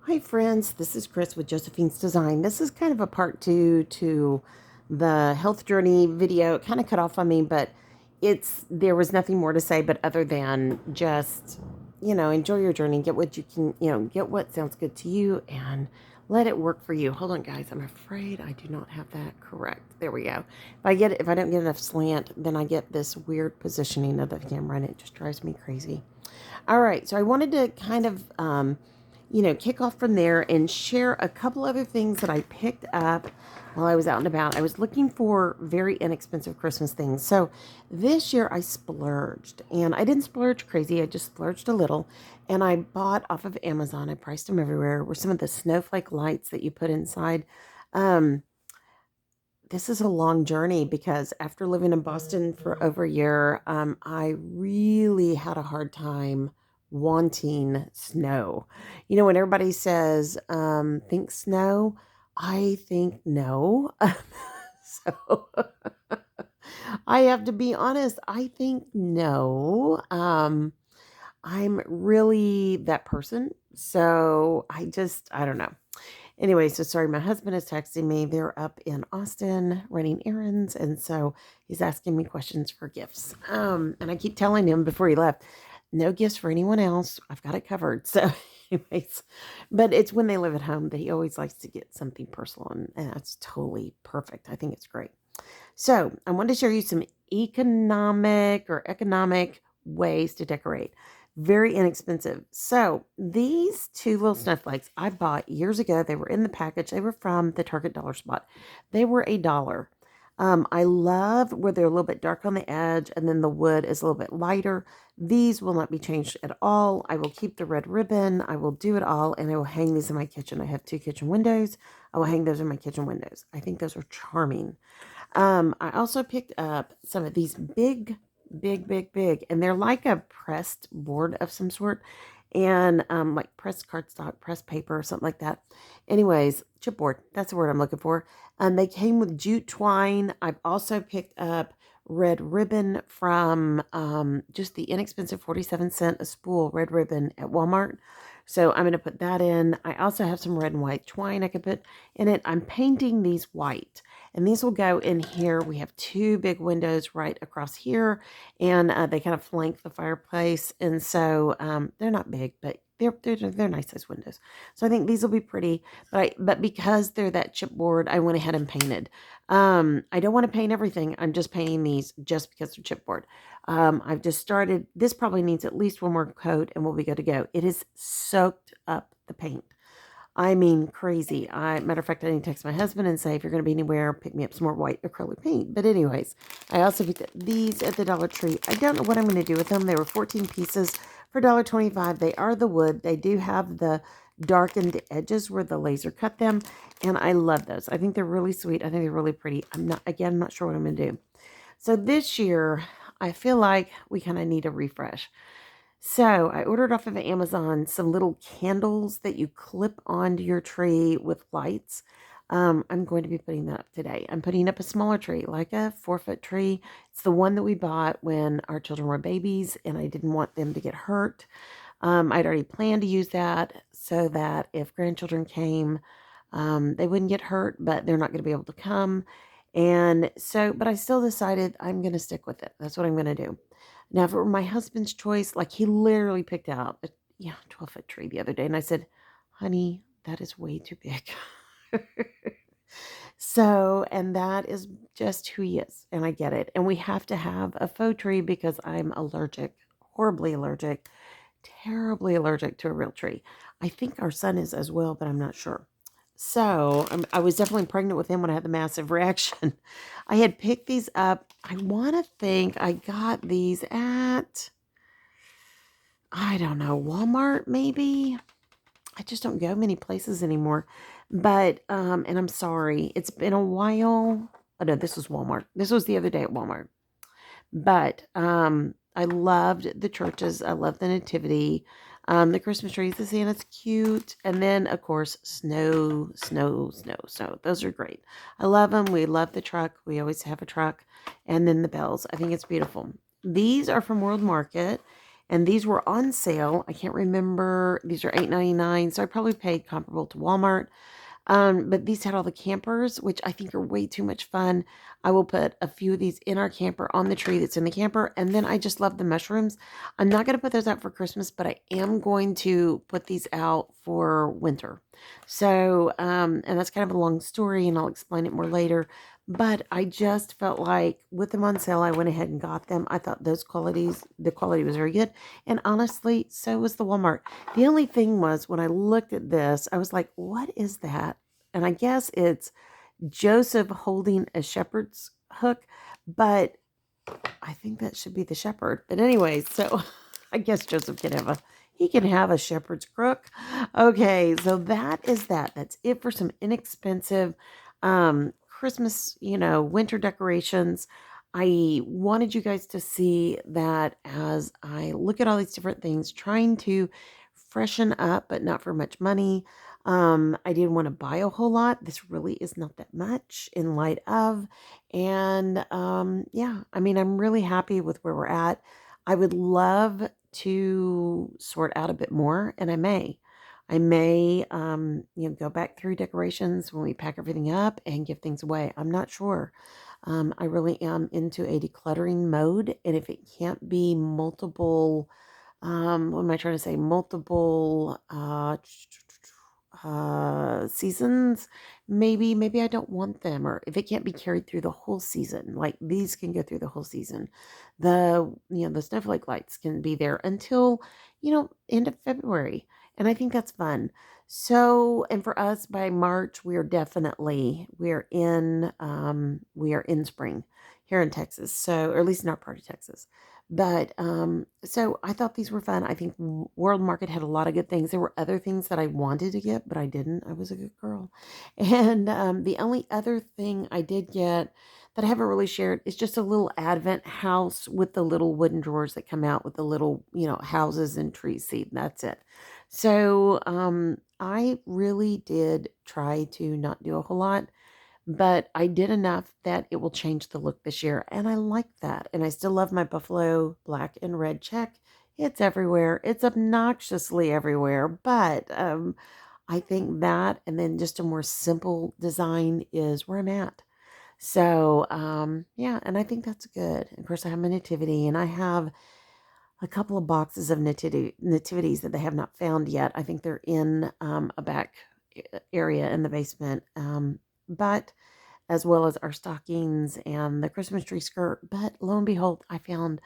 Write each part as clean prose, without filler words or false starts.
Hi friends, this is Chris with Josephine's Design. This is kind of a part 2 to the health journey video. It kind of cut off on me, but there was nothing more to say but other than just, enjoy your journey, get what you can, get what sounds good to you and let it work for you. Hold on guys, I'm afraid I do not have that correct. There we go. If I don't get enough slant, then I get this weird positioning of the camera and it just drives me crazy. All right, so I wanted to kind of kick off from there and share a couple other things that I picked up while I was out and about. I was looking for very inexpensive Christmas things. So this year I splurged, and I didn't splurge crazy. I just splurged a little, and I bought off of Amazon. I priced them everywhere. Were some of the snowflake lights that you put inside. Um, this is a long journey because after living in Boston for over a year, I really had a hard time wanting snow. When everybody says, think snow, I think no. So I have to be honest, I think no. I'm really that person. So I don't know. Anyway, so sorry, my husband is texting me. They're up in Austin running errands, and so he's asking me questions for gifts. And I keep telling him before he left, no gifts for anyone else. I've got it covered. So, anyways, but it's when they live at home that he always likes to get something personal, and that's totally perfect. I think it's great. So, I wanted to show you some economic ways to decorate. Very inexpensive. So these two little snowflakes I bought years ago. They were in the package. They were from the Target Dollar Spot. They were $1. I love where they're a little bit dark on the edge and then the wood is a little bit lighter. These will not be changed at all. I will keep the red ribbon. I will do it all, and I will hang these in my kitchen. I have 2 kitchen windows. I will hang those in my kitchen windows. I think those are charming. I also picked up some of these big, and they're like a pressed board of some sort, and like pressed cardstock, pressed paper, or something like that. Anyways, chipboard, that's the word I'm looking for. They came with jute twine. I've also picked up red ribbon from just the inexpensive 47-cent a spool red ribbon at Walmart. So I'm going to put that in. I also have some red and white twine I could put in it. I'm painting these white, and these will go in here. We have 2 big windows right across here, and they kind of flank the fireplace. And so they're not big, but they're nice size windows. So I think these will be pretty. But because they're that chipboard, I went ahead and painted. I don't want to paint everything. I'm just painting these just because they're chipboard. I've just started. This probably needs at least one more coat and we'll be good to go. It has soaked up the paint. I mean, crazy. Matter of fact, I need to text my husband and say, if you're going to be anywhere, pick me up some more white acrylic paint. But anyways, I also picked up these at the Dollar Tree. I don't know what I'm going to do with them. They were 14 pieces for $1.25. They are the wood. They do have the darkened edges where the laser cut them. And I love those. I think they're really sweet. I think they're really pretty. I'm not sure what I'm going to do. So this year, I feel like we kind of need a refresh. So I ordered off of Amazon some little candles that you clip onto your tree with lights. I'm going to be putting that up today. I'm putting up a smaller tree, like a 4-foot tree. It's the one that we bought when our children were babies, and I didn't want them to get hurt. I'd already planned to use that so that if grandchildren came, they wouldn't get hurt, but they're not going to be able to come. And so, but I still decided I'm going to stick with it. That's what I'm going to do. Now, for my husband's choice, like he literally picked out a 12-foot tree the other day. And I said, honey, that is way too big. So, and that is just who he is. And I get it. And we have to have a faux tree because I'm allergic, horribly allergic, terribly allergic to a real tree. I think our son is as well, but I'm not sure. So I was definitely pregnant with him when I had the massive reaction. I had picked these up. I want to think I got these at, I don't know, Walmart maybe. I just don't go many places anymore. But, and I'm sorry, it's been a while. Oh no, this was Walmart. This was the other day at Walmart. But I loved the churches. I loved the nativity. The Christmas trees, the Santa's cute. And then, of course, snow. Those are great. I love them. We love the truck. We always have a truck. And then the bells. I think it's beautiful. These are from World Market. And these were on sale. I can't remember. These are $8.99, so I probably paid comparable to Walmart. But these had all the campers, which I think are way too much fun. I will put a few of these in our camper on the tree that's in the camper. And then I just love the mushrooms. I'm not going to put those out for Christmas, but I am going to put these out for winter. So, and that's kind of a long story, and I'll explain it more later. But I just felt like with them on sale, I went ahead and got them. I thought the quality was very good. And honestly, so was the Walmart. The only thing was when I looked at this, I was like, what is that? And I guess it's Joseph holding a shepherd's hook, but I think that should be the shepherd. But anyway, so I guess Joseph can have a shepherd's crook. Okay, so that is that. That's it for some inexpensive Christmas, winter decorations. I wanted you guys to see that as I look at all these different things, trying to freshen up, but not for much money. I didn't want to buy a whole lot. This really is not that much in light of. And yeah, I mean, I'm really happy with where we're at. I would love to sort out a bit more, and I may. Go back through decorations when we pack everything up and give things away. I'm not sure. I really am into a decluttering mode, and if it can't be multiple, what am I trying to say? Multiple seasons, maybe I don't want them, or if it can't be carried through the whole season, like these can go through the whole season. The snowflake lights can be there until end of February, and I think that's fun. So, and for us by March, we are in spring here in Texas, so, or at least in our part of Texas. But so I thought these were fun. I think World Market had a lot of good things. There were other things that I wanted to get, but I didn't. I was a good girl. And the only other thing I did get that I haven't really shared is just a little Advent house with the little wooden drawers that come out with the little, houses and tree seed. That's it. So I really did try to not do a whole lot, but I did enough that it will change the look this year, and I like that. And I still love my buffalo black and red check. It's everywhere. It's obnoxiously everywhere, but I think that and then just a more simple design is where I'm at. So, yeah, and I think that's good. Of course, I have my nativity, and I have a couple of boxes of nativities that they have not found yet. I think they're in a back area in the basement. But as well as our stockings and the Christmas tree skirt. But lo and behold, I found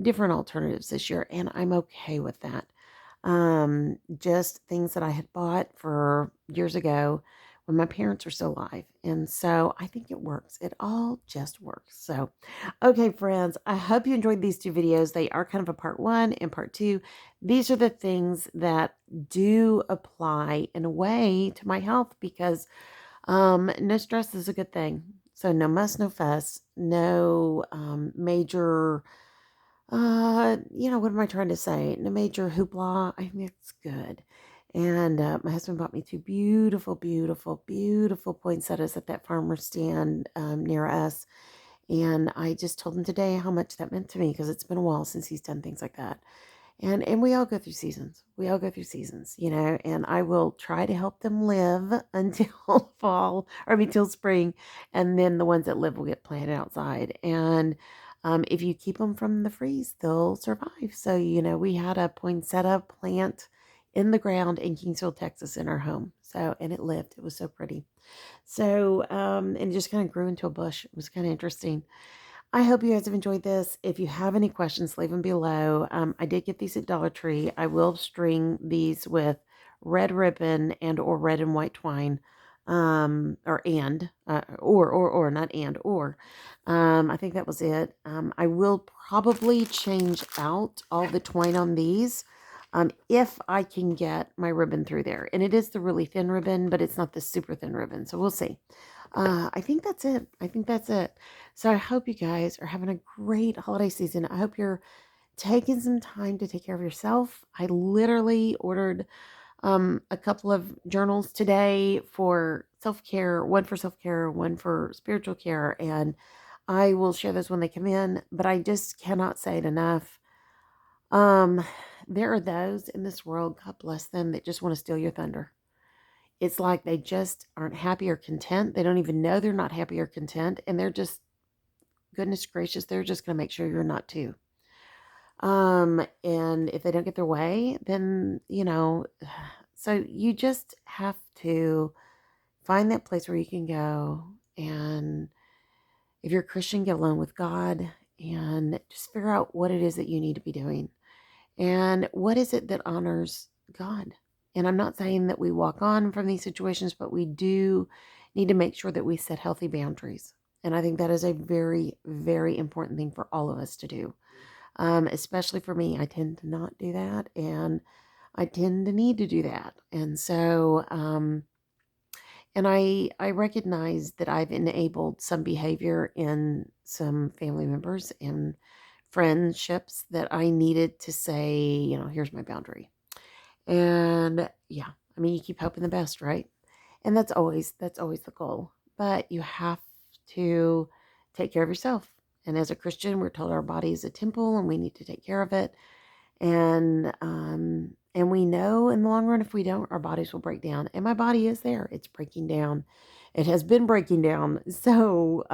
different alternatives this year, and I'm okay with that. Just things that I had bought for years ago when my parents were still alive. And so I think it works. It all just works. So, okay, friends, I hope you enjoyed these two videos. They are kind of a part one and part two. These are the things that do apply in a way to my health because no stress is a good thing. So no muss, no fuss, no major what am I trying to say? No major hoopla. I think it's good. And my husband bought me two beautiful, beautiful, beautiful poinsettias at that farmer stand near us. And I just told him today how much that meant to me because it's been a while since he's done things like that. And we all go through seasons. We all go through seasons, and I will try to help them live until fall, or I mean, till spring, and then the ones that live will get planted outside. And if you keep them from the freeze, they'll survive. So, we had a poinsettia plant in the ground in Kingsville, Texas, in our home. So, and it lived. It was so pretty. So, and it just kind of grew into a bush. It was kind of interesting. I hope you guys have enjoyed this. If you have any questions, leave them below. I did get these at Dollar Tree. I will string these with red ribbon and or red and white twine, or not and or. I think that was it. I will probably change out all the twine on these. If I can get my ribbon through there. And it is the really thin ribbon, but it's not the super thin ribbon. So we'll see. I think that's it. So I hope you guys are having a great holiday season. I hope you're taking some time to take care of yourself. I literally ordered a couple of journals today for self-care, one for self-care, one for spiritual care, and I will share those when they come in, but I just cannot say it enough. Um, there are those in this world, God bless them, that just want to steal your thunder. It's like they just aren't happy or content. They don't even know they're not happy or content, and they're just, goodness gracious, they're just going to make sure you're not too. And if they don't get their way, then, so you just have to find that place where you can go. And if you're a Christian, get alone with God and just figure out what it is that you need to be doing. And what is it that honors God? And I'm not saying that we walk on from these situations, but we do need to make sure that we set healthy boundaries. And I think that is a very, very important thing for all of us to do. Especially for me, I tend to not do that, and I tend to need to do that. And so, and I recognize that I've enabled some behavior in some family members and friendships that I needed to say, here's my boundary. And yeah, I mean, you keep hoping the best, right? And that's always the goal. But you have to take care of yourself. And as a Christian, we're told our body is a temple and we need to take care of it. And we know in the long run, if we don't, our bodies will break down. And my body is there. It's breaking down. It has been breaking down. So,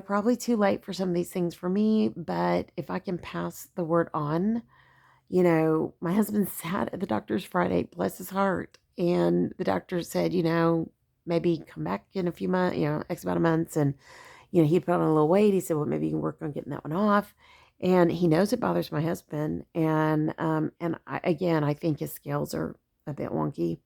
probably too late for some of these things for me. But if I can pass the word on, my husband sat at the doctor's Friday, bless his heart. And the doctor said, maybe come back in a few months, X amount of months. And, he put on a little weight. He said, well, maybe you can work on getting that one off. And he knows it bothers my husband. And I think his scales are a bit wonky.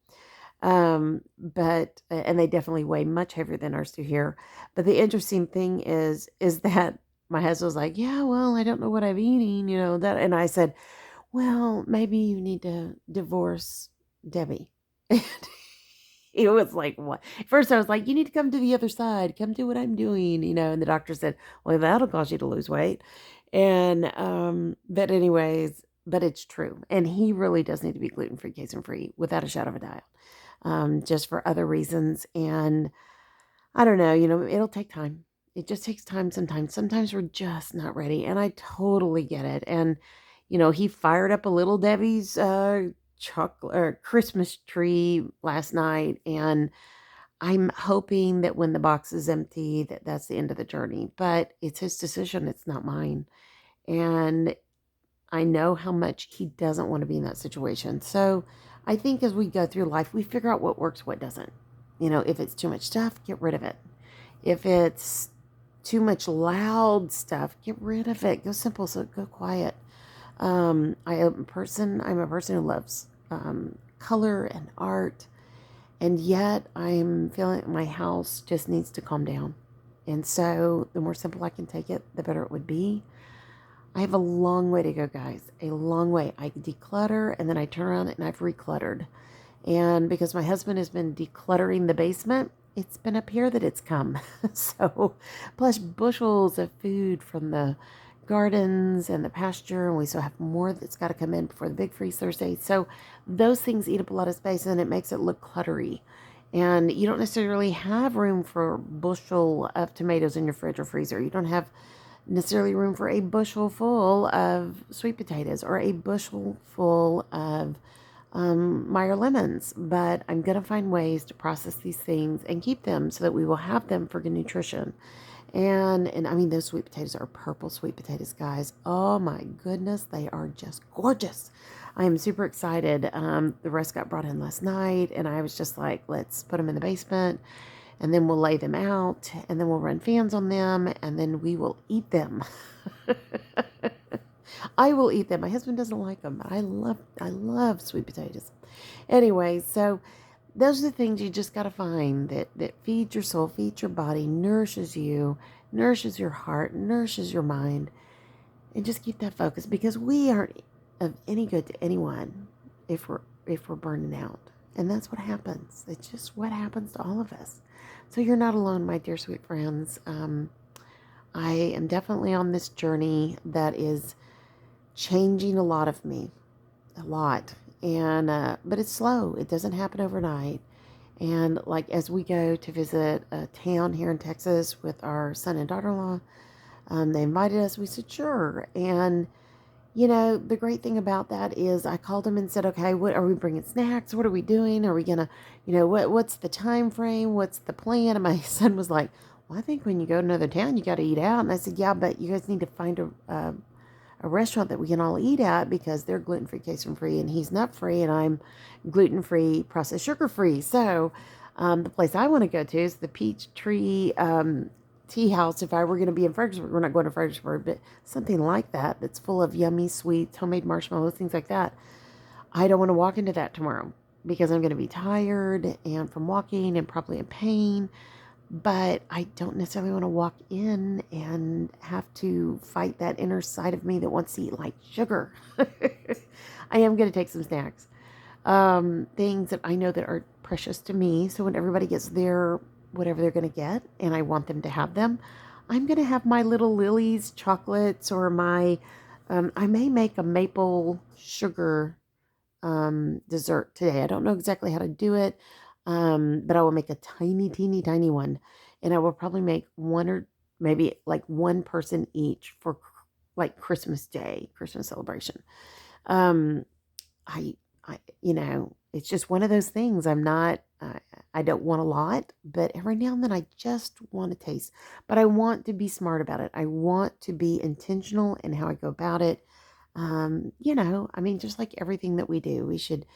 And they definitely weigh much heavier than ours do here. But the interesting thing is that my husband was like, yeah, well, I don't know what I'm eating, that. And I said, well, maybe you need to divorce Debbie. It was like, what? First, I was like, you need to come to the other side. Come do what I'm doing, And the doctor said, well, that'll cause you to lose weight. And, but it's true. And he really does need to be gluten-free, casein-free, without a shadow of a doubt, just for other reasons. And I don't know, it'll take time. It just takes time sometimes. Sometimes we're just not ready. And I totally get it. And, he fired up a little Debbie's chocolate or Christmas tree last night. And I'm hoping that when the box is empty, that's the end of the journey. But it's his decision. It's not mine. And I know how much he doesn't want to be in that situation. So I think as we go through life, we figure out what works, what doesn't. If it's too much stuff, get rid of it. If it's too much loud stuff, get rid of it. Go simple, so go quiet. I'm a person who loves color and art, and yet I'm feeling my house just needs to calm down. And so the more simple I can take it, the better it would be. I have a long way to go, guys. A long way. I declutter and then I turn around and I've recluttered. And because my husband has been decluttering the basement, it's been up here that it's come. So, plus bushels of food from the gardens and the pasture. And we still have more that's got to come in before the big freeze Thursday. So those things eat up a lot of space and it makes it look cluttery. And you don't necessarily have room for a bushel of tomatoes in your fridge or freezer. You don't have necessarily room for a bushel full of sweet potatoes or a bushel full of Meyer lemons. But I'm going to find ways to process these things and keep them so that we will have them for good nutrition. And I mean, those sweet potatoes are purple sweet potatoes, guys. Oh my goodness, they are just gorgeous. I am super excited. The rest got brought in last night, and I was just like, let's put them in the basement, and then we'll lay them out, and then we'll run fans on them, and then we will eat them. I will eat them. My husband doesn't like them, but I love sweet potatoes. Anyway, so those are the things you just got to find that feed your soul, feed your body, nourishes you, nourishes your heart, nourishes your mind, and just keep that focus, because we aren't of any good to anyone if we're burning out. And that's what happens. It's just what happens to all of us. So you're not alone, my dear sweet friends. I am definitely on this journey that is changing a lot of me, a lot. And but it's slow. It doesn't happen overnight. And like as we go to visit a town here in Texas with our son and daughter-in-law, they invited us. We said sure. And The great thing about that is I called him and said, okay, what are we bringing snacks? What are we doing? Are we gonna, what's the time frame? What's the plan? And my son was like, well, I think when you go to another town, you got to eat out. And I said, yeah, but you guys need to find a restaurant that we can all eat at because they're gluten-free, casein-free, and he's nut-free, and I'm gluten-free, processed sugar-free. So the place I want to go to is the Peach Tree Tea House. If I were going to be in Fredericksburg, we're not going to Fredericksburg, but something like that that's full of yummy sweets, homemade marshmallows, things like that. I don't want to walk into that tomorrow because I'm going to be tired and from walking and probably in pain. But I don't necessarily want to walk in and have to fight that inner side of me that wants to eat like sugar. I am going to take some snacks, things that I know that are precious to me. So when everybody gets their whatever they're going to get, and I want them to have them, I'm going to have my little Lily's chocolates or my. I may make a maple sugar dessert today. I don't know exactly how to do it, but I will make a tiny, teeny, tiny one, and I will probably make one or maybe like one person each for like Christmas Day, Christmas celebration. Um, I, it's just one of those things. I'm not. I don't want a lot, but every now and then I just want to taste. But I want to be smart about it. I want to be intentional in how I go about it. I mean, just like everything that we do, we should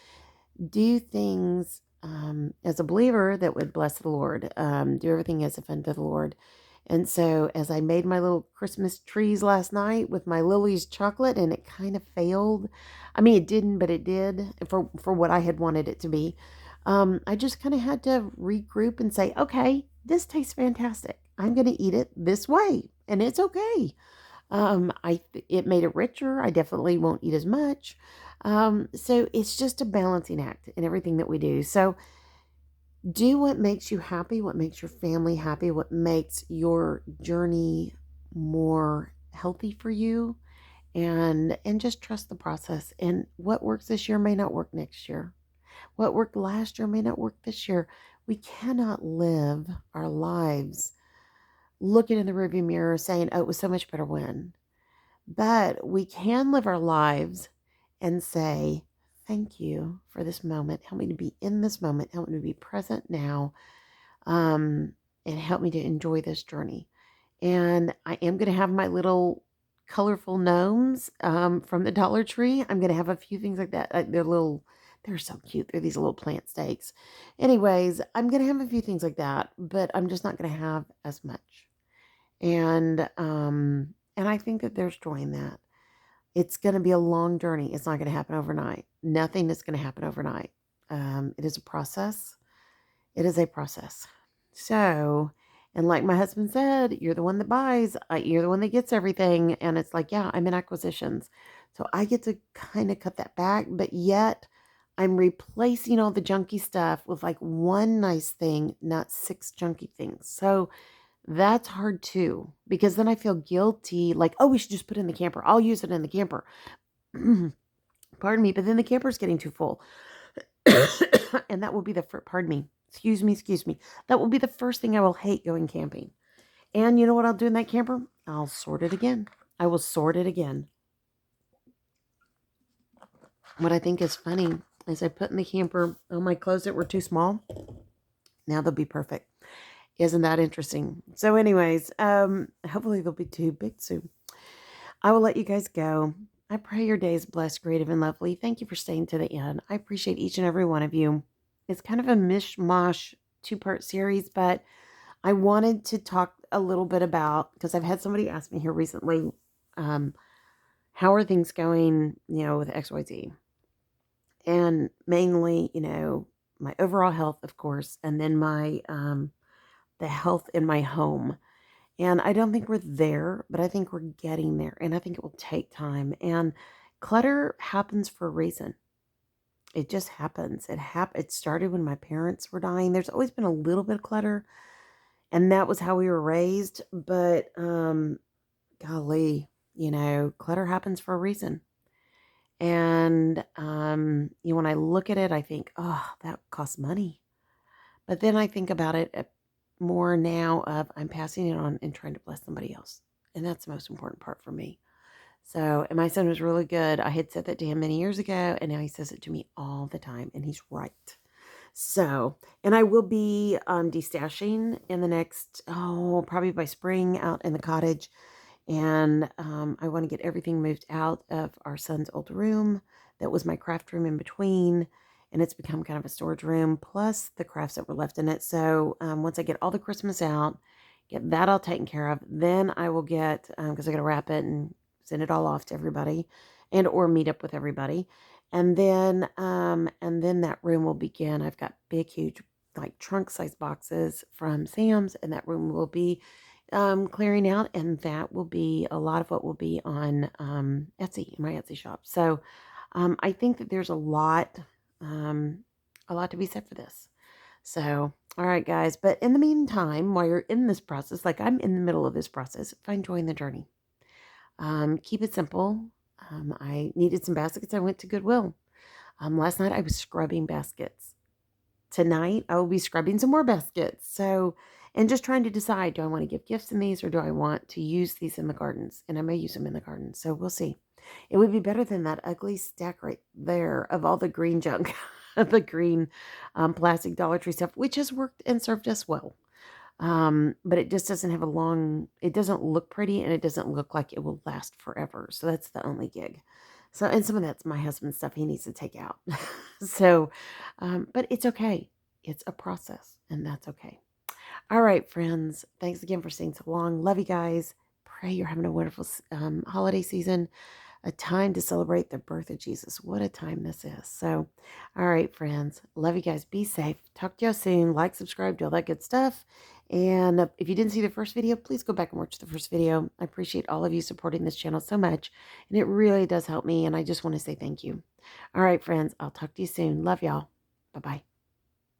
do things as a believer that would bless the Lord, do everything as if unto the Lord. And so as I made my little Christmas trees last night with my Lily's chocolate, and it kind of failed. I mean, it didn't, but it did for what I had wanted it to be. I just kind of had to regroup and say, okay, this tastes fantastic. I'm going to eat it this way, and it's okay. It made it richer. I definitely won't eat as much. So it's just a balancing act in everything that we do. So do what makes you happy, what makes your family happy, what makes your journey more healthy for you, and just trust the process. And what works this year may not work next year. What worked last year may not work this year. We cannot live our lives looking in the rearview mirror saying, oh, it was so much better when. But we can live our lives and say, thank you for this moment. Help me to be in this moment. Help me to be present now. And help me to enjoy this journey. And I am going to have my little colorful gnomes from the Dollar Tree. I'm going to have a few things like that. They're so cute. They're these little plant stakes. Anyways, I'm going to have a few things like that, but I'm just not going to have as much. And I think that there's joy in that. It's going to be a long journey. It's not going to happen overnight. Nothing is going to happen overnight. It is a process. It is a process. So, and like my husband said, you're the one that buys. You're the one that gets everything. And it's like, yeah, I'm in acquisitions. So I get to kind of cut that back. But yet I'm replacing all the junky stuff with like one nice thing, not 6 junky things. So that's hard too, because then I feel guilty, like, oh, we should just put it in the camper. I'll use it in the camper. Pardon me, but then the camper's getting too full. And that will be pardon me, excuse me. That will be the first thing I will hate going camping. And you know what I'll do in that camper? I'll sort it again. I will sort it again. What I think is funny is I put in the camper all my clothes that were too small. Now they'll be perfect. Isn't that interesting? So anyways, hopefully they'll be too big soon. I will let you guys go. I pray your day is blessed, creative, and lovely. Thank you for staying to the end. I appreciate each and every one of you. It's kind of a mishmash 2-part series, but I wanted to talk a little bit about, because I've had somebody ask me here recently, how are things going, with XYZ? And mainly, my overall health, of course, and then my the health in my home. And I don't think we're there, but I think we're getting there. And I think it will take time. And clutter happens for a reason. It just happens. It started when my parents were dying. There's always been a little bit of clutter. And that was how we were raised. But golly, clutter happens for a reason. And when I look at it, I think, oh, that costs money. But then I think about it more now of I'm passing it on and trying to bless somebody else. And that's the most important part for me. So, and my son was really good. I had said that to him many years ago, and now he says it to me all the time, and he's right. So, and I will be destashing in the next, probably by spring out in the cottage. And I want to get everything moved out of our son's old room. That was my craft room in between. And it's become kind of a storage room, plus the crafts that were left in it. So once I get all the Christmas out, get that all taken care of, then I will get, because I got to wrap it and send it all off to everybody and or meet up with everybody. And then that room will begin. I've got big, huge, like trunk size boxes from Sam's, and that room will be clearing out, and that will be a lot of what will be on Etsy, in my Etsy shop. So I think that there's a lot to be said for this. So, all right, guys. But in the meantime, while you're in this process, like I'm in the middle of this process, find joy in the journey. Keep it simple. I needed some baskets. I went to Goodwill. Last night I was scrubbing baskets. Tonight I will be scrubbing some more baskets. So, and just trying to decide, do I want to give gifts in these or do I want to use these in the gardens? And I may use them in the garden. So we'll see. It would be better than that ugly stack right there of all the green junk, the green plastic Dollar Tree stuff, which has worked and served us well. But it just doesn't have it doesn't look pretty, and it doesn't look like it will last forever. So that's the only gig. So, and some of that's my husband's stuff he needs to take out. So, but it's okay. It's a process, and that's okay. All right, friends. Thanks again for staying so long. Love you guys. Pray you're having a wonderful holiday season, a time to celebrate the birth of Jesus. What a time this is. So, all right, friends. Love you guys. Be safe. Talk to you soon. Like, subscribe, do all that good stuff. And if you didn't see the first video, please go back and watch the first video. I appreciate all of you supporting this channel so much. And it really does help me. And I just want to say thank you. All right, friends. I'll talk to you soon. Love y'all. Bye-bye.